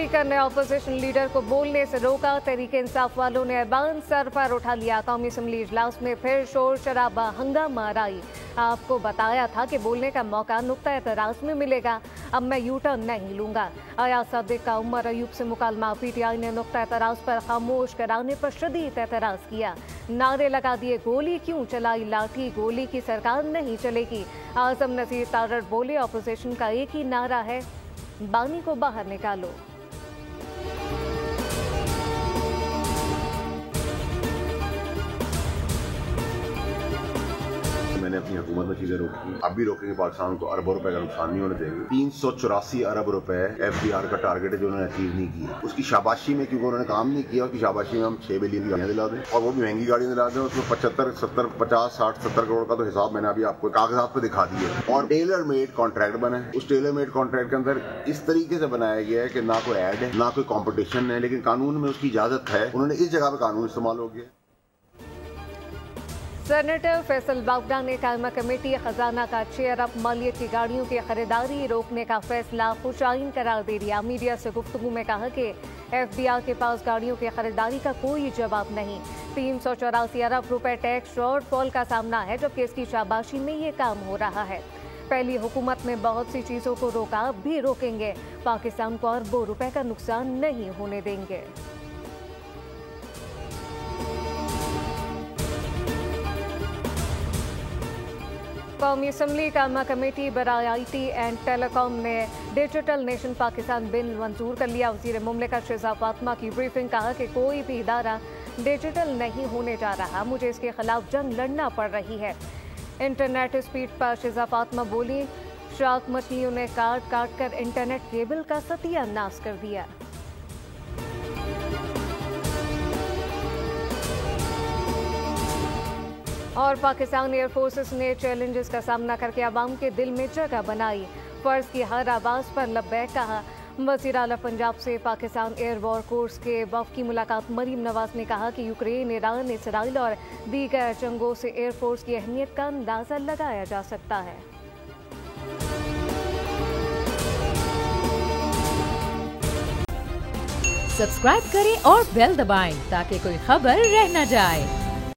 Speaker ने opposition leader को बोलने से रोका। तहरीके इंसाफ वालों ने ऐवान सर पर उठा लिया। कौमी असम्बली इजलास में फिर शोर शराबा, हंगामा राई। आपको बताया था कि बोलने का मौका नुक्ता एतराज में मिलेगा, अब मैं यू टर्न नहीं लूंगा। अयाज सद्दीक का उमर अयूब से मुकालमा। पीटीआई ने नुक्ता एतराज पर खामोश कराने पर शदीद एतराज किया। नारे लगा दिए, गोली क्यों चलाई, लाठी गोली की सरकार नहीं चलेगी। आजम नजीर तारड़ बोले, ऑपोजिशन का एक ही नारा है, बानी को बाहर निकालो। मैंने अपनी हुकूमत में चीजें रोकी, अब भी रोकेंगे। पाकिस्तान को अरबों रुपए का नुकसान नहीं होने देंगे। 384 अरब रुपए FDR का टारगेट है जो उन्होंने अचीव नहीं किया। उसकी शाबाशी में, क्योंकि उन्होंने काम नहीं किया, उसकी शाबाशी में हम 6 बिलियन की गाड़ियां दिला दें, और वो भी महंगी गाड़ियां दिला दें। उसमें 75, 70, 50, 60, 70 करोड़ का तो हिसाब मैंने अभी आपको कागजात पे दिखा दिया। और टेलर मेड कॉन्ट्रैक्ट बना है। उस टेलर मेड कॉन्ट्रैक्ट के अंदर इस तरीके से बनाया गया है कि ना कोई ऐड है, ना कोई कॉम्पिटिशन है, लेकिन कानून में उसकी इजाजत है। उन्होंने इस जगह पे कानून इस्तेमाल हो गया। सेनेटर फैसल बावडा ने कायमा कमेटी खजाना का चेयर अप मालियत की गाड़ियों की खरीदारी रोकने का फैसला खुशाइन करार दे दिया। मीडिया से गुफ्तगू में कहा कि FBR के पास गाड़ियों की खरीदारी का कोई जवाब नहीं। 384 अरब रुपए टैक्स शॉर्टफॉल का सामना है, जबकि इसकी शाबाशी में ये काम हो रहा है। पहली हुकूमत में बहुत सी चीजों को रोका, अब भी रोकेंगे। पाकिस्तान को अरबों रुपए का नुकसान नहीं होने देंगे। कौमी असम्बली कायमा कमेटी बराए IT एंड टेलीकॉम ने डिजिटल नेशन पाकिस्तान बिल मंजूर कर लिया। वज़ीर मुमलिकत शहज़ाद फातिमा की ब्रीफिंग, कहा कि कोई भी इदारा डिजिटल नहीं होने जा रहा, मुझे इसके खिलाफ जंग लड़ना पड़ रही है। इंटरनेट स्पीड पर शहज़ाद फातिमा बोली, शार्क मछलियों ने काट काट कर इंटरनेट केबल का सत्यानाश कर दिया। और पाकिस्तान एयर फोर्सेस ने चैलेंजेस का सामना करके आवाम के दिल में जगह बनाई। फर्ज की हर आवाज़ पर लब्बैक कहा। वज़ीर आला पंजाब से पाकिस्तान एयर वॉर कोर्स के वफ़द की मुलाकात। मरीम नवाज ने कहा कि यूक्रेन, ईरान, इसराइल और दीगर जंगों से एयरफोर्स की अहमियत का अंदाज़ा लगाया जा सकता है। सब्सक्राइब करें और बेल दबाएं ताकि कोई खबर रह न जाए।